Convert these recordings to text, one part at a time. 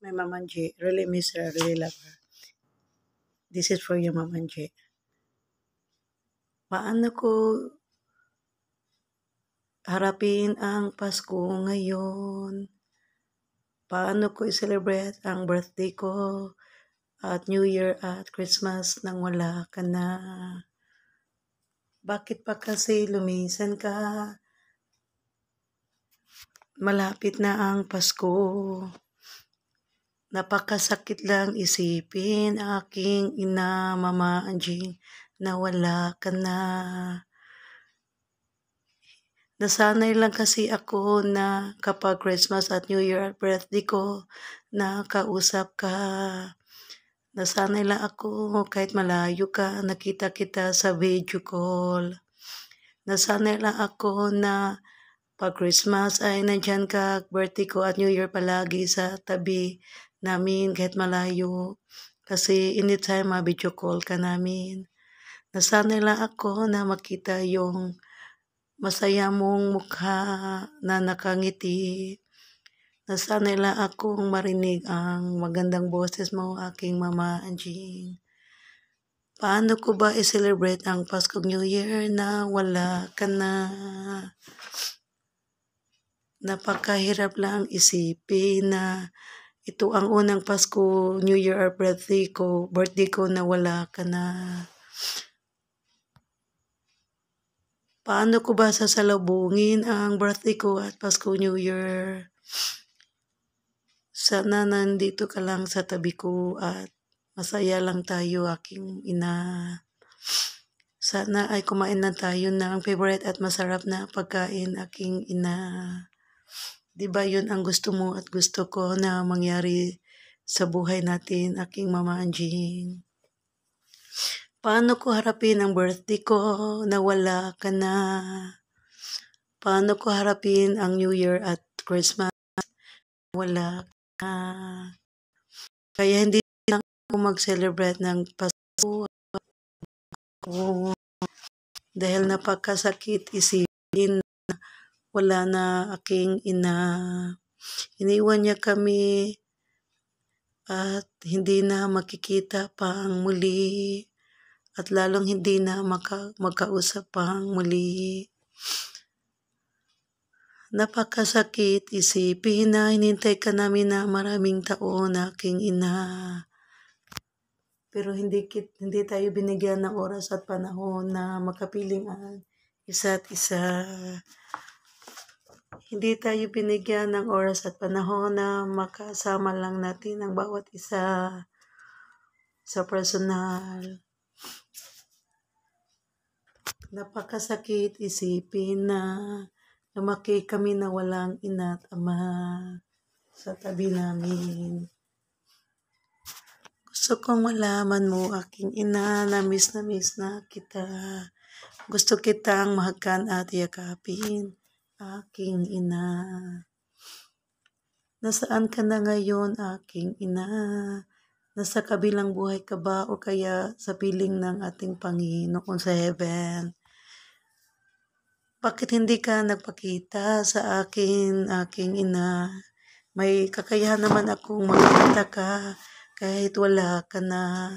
My Mama G. Really miss her, really love her. This is for you, Mama G. Paano ko harapin ang Pasko ngayon? Paano ko i-celebrate ang birthday ko at New Year at Christmas nang wala ka na? Bakit pa kasi lumisan ka? Malapit na ang Pasko. Napakasakit lang isipin, aking ina, Mama Anjing, na wala ka na. Nasanay lang kasi ako na kapag Christmas at New Year at birthday ko, nakausap ka. Nasanay lang ako kahit malayo ka, nakita kita sa video call. Nasanay lang ako na pag Christmas ay nandyan ka, birthday ko at New Year palagi sa tabi namin kahit malayo. Kasi anytime video call ka namin. Nasanay lang ako na makita yung masaya mong mukha na nakangiti. Nasanay lang akong marinig ang magandang boses mo, aking Mama Anjing. Paano ko ba i-celebrate ang Pasko New Year na wala ka na? Napakahirap lang isipin na ito ang unang Pasko, New Year or birthday ko na wala ka na. Paano ko ba sasalubungin ang birthday ko at Pasko New Year? Sana nandito ka lang sa tabi ko at masaya lang tayo, aking ina. Sana ay kumain na tayo ng favorite at masarap na pagkain, aking ina. Diba yun ang gusto mo at gusto ko na mangyari sa buhay natin, aking Mama Anjing? Paano ko harapin ang birthday ko na wala ka na? Paano ko harapin ang New Year at Christmas na wala ka na? Kaya hindi lang ako mag-celebrate ng Pasko dahil napakasakit isipin na wala na aking ina. Iniwan niya kami at hindi na makikita pang muli at lalong hindi na magkausap pang muli. Napakasakit isipin na hinintay ka namin na maraming taon, aking ina. Pero hindi tayo binigyan ng oras at panahon na makapiling ang isa't isa. Hindi tayo binigyan ng oras at panahon na makasama lang natin ang bawat isa sa personal. Napakasakit isipin na lumaki kami na walang ina at ama sa tabi namin. Gusto kong malaman mo, aking ina, na miss na kita. Gusto kitang mahakan at yakapin, aking ina. Nasaan ka na ngayon, aking ina? Nasa kabilang buhay ka ba o kaya sa piling ng ating Panginoon sa heaven? Bakit hindi ka nagpakita sa aking ina? May kakayahan naman akong makita ka kahit wala ka na.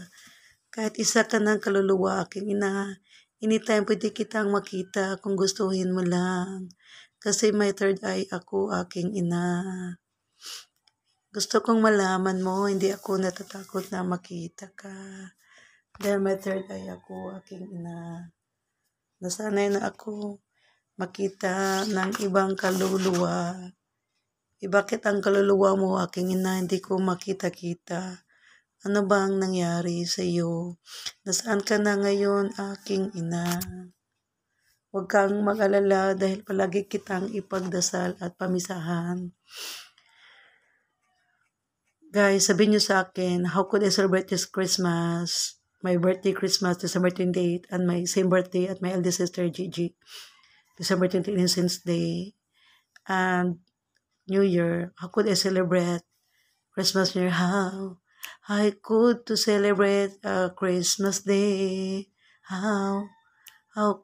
Kahit isa ka ng kaluluwa, aking ina. Anytime pwede kitang makita kung gustuhin mo lang. Kasi may third eye ako, aking ina. Gusto kong malaman mo, hindi ako natatakot na makita ka. Dahil may third eye ako, aking ina. Nasanay na ako makita ng ibang kaluluwa. Bakit ang kaluluwa mo, aking ina, hindi ko makita-kita? Ano bang nangyari sa iyo? Nasaan ka na ngayon, aking ina? Huwag kang mag-alala dahil palagi kitang ipagdasal at pamisahan. Guys, sabihin niyo sa akin, how could I celebrate this Christmas? My birthday Christmas, December 28, and my same birthday at my eldest sister, Gigi. December 28, Innocents Day, and New Year. How could I celebrate Christmas New Year? How could to celebrate Christmas Day? How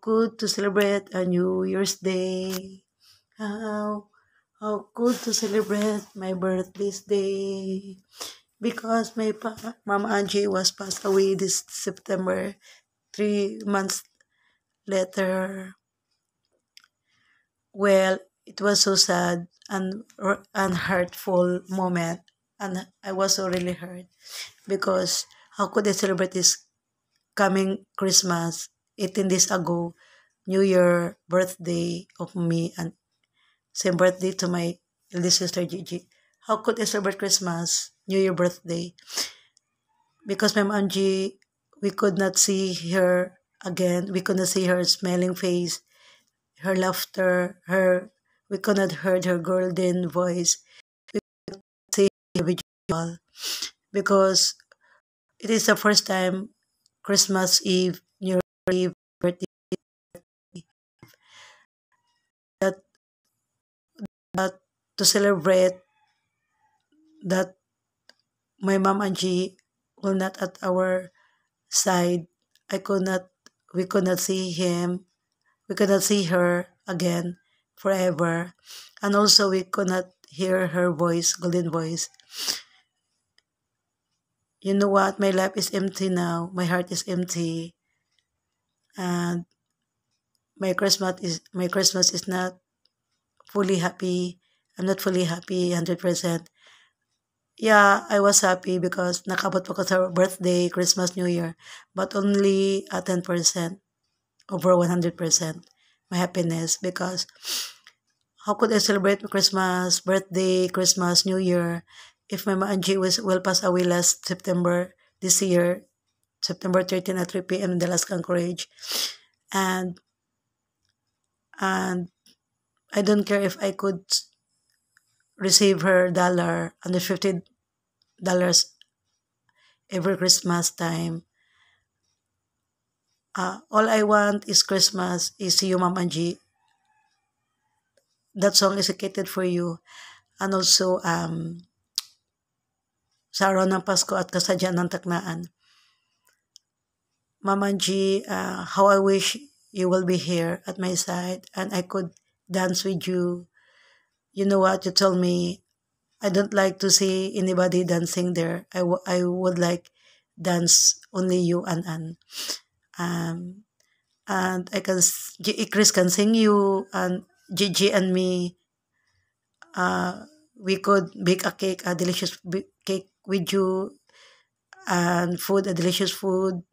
could to celebrate a New Year's Day? How How good to celebrate my birthday day because my Mama Angie was passed away this September, 3 months later. Well, it was so sad and hurtful moment, and I was so really hurt because how could I celebrate this coming Christmas 18 days ago, New Year birthday of me, and same birthday to my eldest sister Gigi. How could I celebrate Christmas, New Year birthday? Because Ma'am Angie, we could not see her again. We could not see her smiling face, her laughter, her we could not heard her golden voice. See her visual because it is the first time Christmas Eve, New Year Eve, birthday that, that to celebrate that my mom Angie will not at our side. I could not we could not see him. We could not see her again forever. And also we could not hear her voice, golden voice. You know what? My life is empty now. My heart is empty. And my Christmas is not fully happy. I'm not fully happy 100%. Yeah, I was happy because nakabot po ko sa birthday, Christmas, New Year, but only 10% over 100% my happiness because how could I celebrate Christmas, birthday, Christmas, New Year if my Angie will pass away last September this year, September 13 at 3 p.m. in the Last Anchorage. And and I don't care if I could receive her $150 every Christmas time. All I want is Christmas is you, Ma'am Angie. That song is dedicated for you. And also, sa araw ng Pasko at kasadyaan ng taknaan. Ma'am Angie, how I wish you will be here at my side and I could dance with you. You know what? You told me I don't like to see anybody dancing there. I would like dance only you and Ann. And Chris can sing you and Gigi and me. We could bake a cake, a delicious cake with you, and food, a delicious food.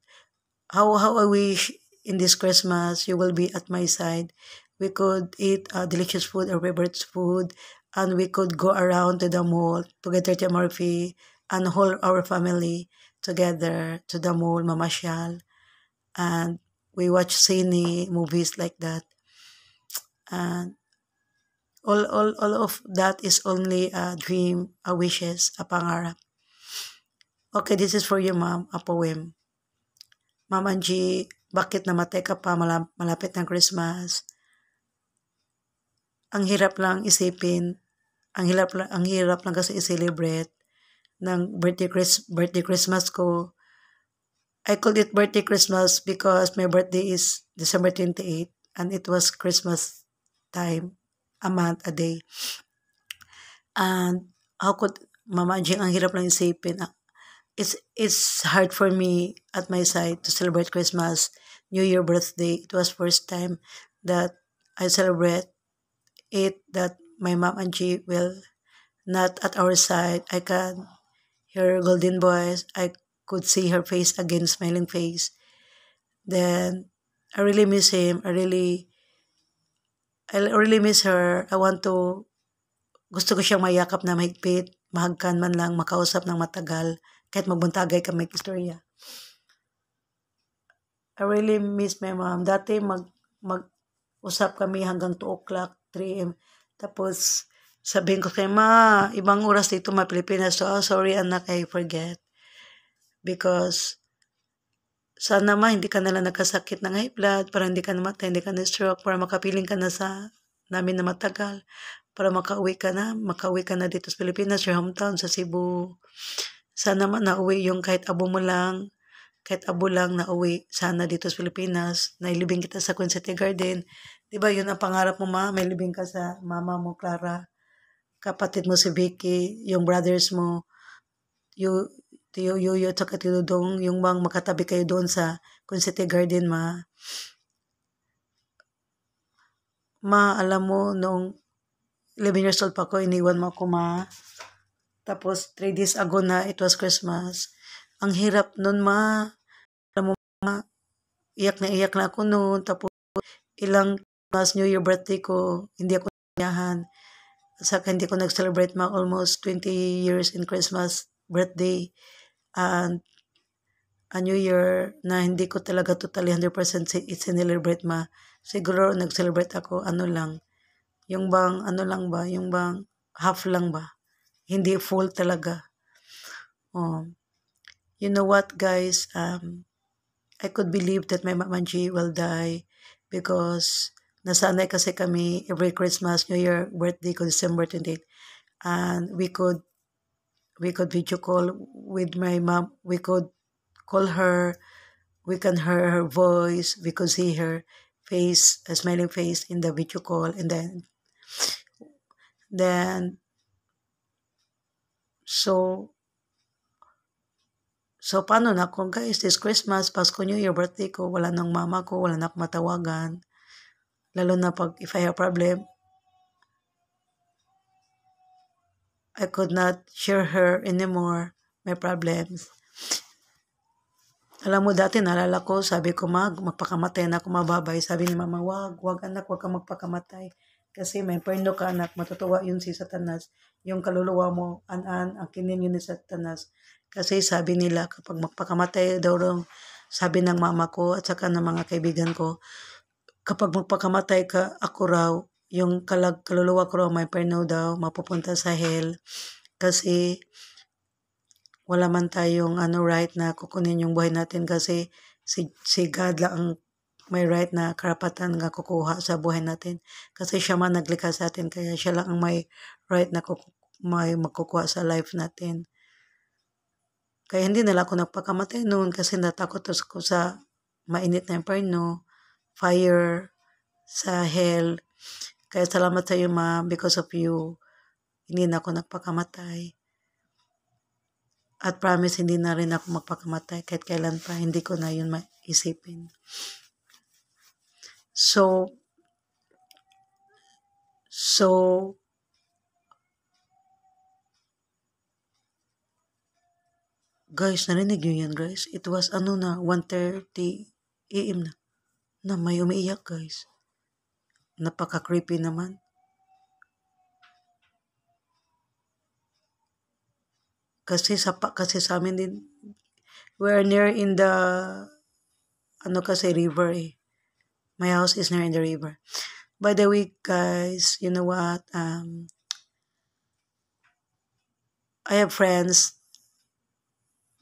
How I wish in this Christmas you will be at my side. We could eat delicious food, our favorite food, and we could go around to the mall together to Murphy and whole our family together to the mall, mamasyal, and we watch cine movies like that. And all of that is only a dream, a wishes, a pangarap. Okay, this is for you, ma'am, a poem. Ma'am Angie, bakit namatay ka pa malapit ng Christmas? Ang hirap lang isipin, ang hirap lang kasi i-celebrate ng birthday Christmas ko. I called it birthday Christmas because my birthday is December 28 and it was Christmas time, a month, a day. And how could Mama Angie, ang hirap lang isipin. It's hard for me at my side to celebrate Christmas, New Year, birthday. It was first time that I celebrate it that my mom Angie will not at our side. I can hear her golden voice. I could see her face again, smiling face. Then I really miss him. I really miss her. Gusto ko siyang mayakap na mahigpit, mahagkan man lang, makausap ng matagal, kahit magbuntagay kami istorya. I really miss my mom. Dati mag-usap kami hanggang 2 o'clock, 3 a.m. Tapos sabihin ko kay ma, ibang oras dito Pilipinas. So, sorry anak, I forget. Because sana hindi ka nalang nagkasakit ng high blood, para hindi ka namatay, hindi ka na-stroke, para makapiling ka na sa namin na matagal, para makauwi ka na dito sa Pilipinas, your hometown sa Cebu. Sana man nauwi yung kahit abo lang nauwi sana dito sa Pilipinas, nailibing kita sa Queen City Garden. Diba yun ang pangarap mo ma, may libing ka sa mama mo, Clara. kapatid mo si Vicky, yung brothers mo, Tiyo Yuyo at saka Tio Dudong, yung bang makatabi kayo doon sa City Garden, ma. Ma, alam mo, noong 11 years old pa ako, iniwan mo ako, ma. Tapos, 3 days ago na, it was Christmas. Ang hirap nun, ma. Alam mo, ma, iyak na ako noon. Tapos, ilang mas New Year birthday ko, hindi ako nanyahan. Saka hindi ko nag-celebrate, ma, almost 20 years in Christmas birthday. And a New Year na hindi ko talaga totally 100% sinelebrate, ma. Siguro nag-celebrate ako, ano lang, yung bang, ano lang ba, yung bang half lang ba? Hindi full talaga. Oh. You know what, guys? I could believe that my Mama G will die because nasanay kasi kami every Christmas, New Year, birthday ko, December 28. And we could video call with my mom. We could call her. We can hear her voice. We could see her face, a smiling face in the video call. And then so paano na kung guys, this Christmas, Pasko, New Year, birthday ko, wala nang mama ko, wala na akong matawagan. Lalo na pag if I have problem, I could not share her anymore, my problems. Alam mo dati, naalala ko, sabi ko, magpakamatay na ako, mababay. Sabi ni mama, wag anak, wag ka magpakamatay. Kasi may perno ka anak, matutuwa yun si Satanas. Yung kaluluwa mo, ang kinin yun ni Satanas. Kasi sabi nila, kapag magpakamatay daw, sabi ng mama ko at saka ng mga kaibigan ko, kapag magpakamatay ka, ako raw, yung kaluluwa ko raw, may perno daw, mapupunta sa hell. Kasi wala man tayong right na kukunin yung buhay natin kasi si God lang ang may right na karapatan nga kukuha sa buhay natin. Kasi siya man naglikha sa atin, kaya siya lang ang may right na may magkukuha sa life natin. Kaya hindi nila ako nagpakamatay noon kasi natakot ako sa mainit na inferno, fire, sa hell. Kaya salamat sa iyo, ma, because of you, hindi na ako nagpakamatay. At promise, hindi na rin ako magpakamatay kahit kailan pa. Hindi ko na yun maisipin. So, guys, narinig nyo yan, guys? It was, 1:30 AM na may umiiyak, guys. Napaka-creepy naman. Kasi sa amin din, we're near in the, river eh. My house is near in the river. By the way, guys, you know what? I have friends.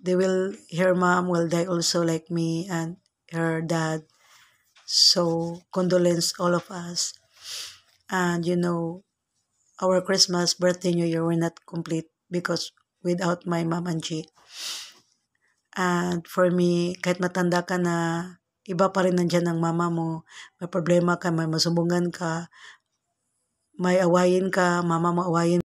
Her mom will die also like me and her dad. So, condolence all of us. And our Christmas, birthday, New Year were not complete because without my mom and G. And for me, kahit matanda ka na, iba pa rin nandyan ang mama mo. May problema ka, may masumbungan ka, may awayin ka, mama mo awayin